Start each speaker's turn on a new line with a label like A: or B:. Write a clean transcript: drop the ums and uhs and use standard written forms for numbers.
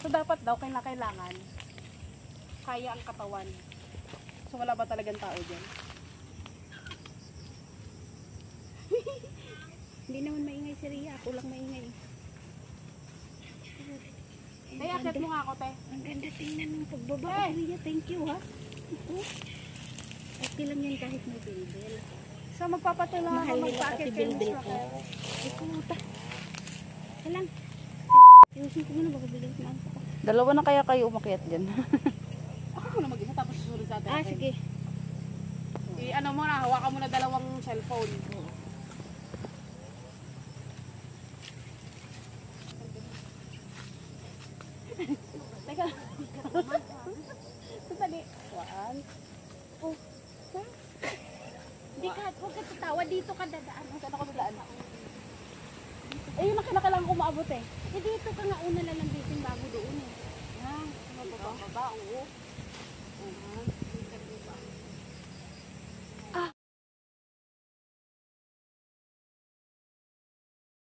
A: So dapat daw kailangan kaya ang katawan. So wala ba talagang tao dyan?
B: Hindi naman maingay si Ria. Ako lang maingay.
A: Tay, akit mo nga ako, te.
B: Ang ganda tingnan ng pagbaba ko, Ria. Thank you, ha. Okay lang yan kahit may bilbil.
A: So magpapatulong
B: Mahal
A: ako
B: nila
A: magpaakit
B: kasi
A: kayo ng
B: bilbil ko.
A: swatter.
B: Ay, puta. Kalang. Ayusin ko muna baka bilang kumanta ko.
C: Dalawa na kaya kayo umakyat dyan.
A: Ako muna mag-isa tapos susunod sa atin.
B: Sige.
A: Ano muna, hawakan mo na dalawang cellphone. Teka. Sandali. One. Oh.
B: Hindi ka, huwag ka tatawa. Dito ka dadaan.
A: Saan ako dadaan? Eh, yun ang kinakailangan ko maabot eh.
B: Eh, dito ka nga una lalambitin bago doon eh.
A: Ah, ano ba? Oo.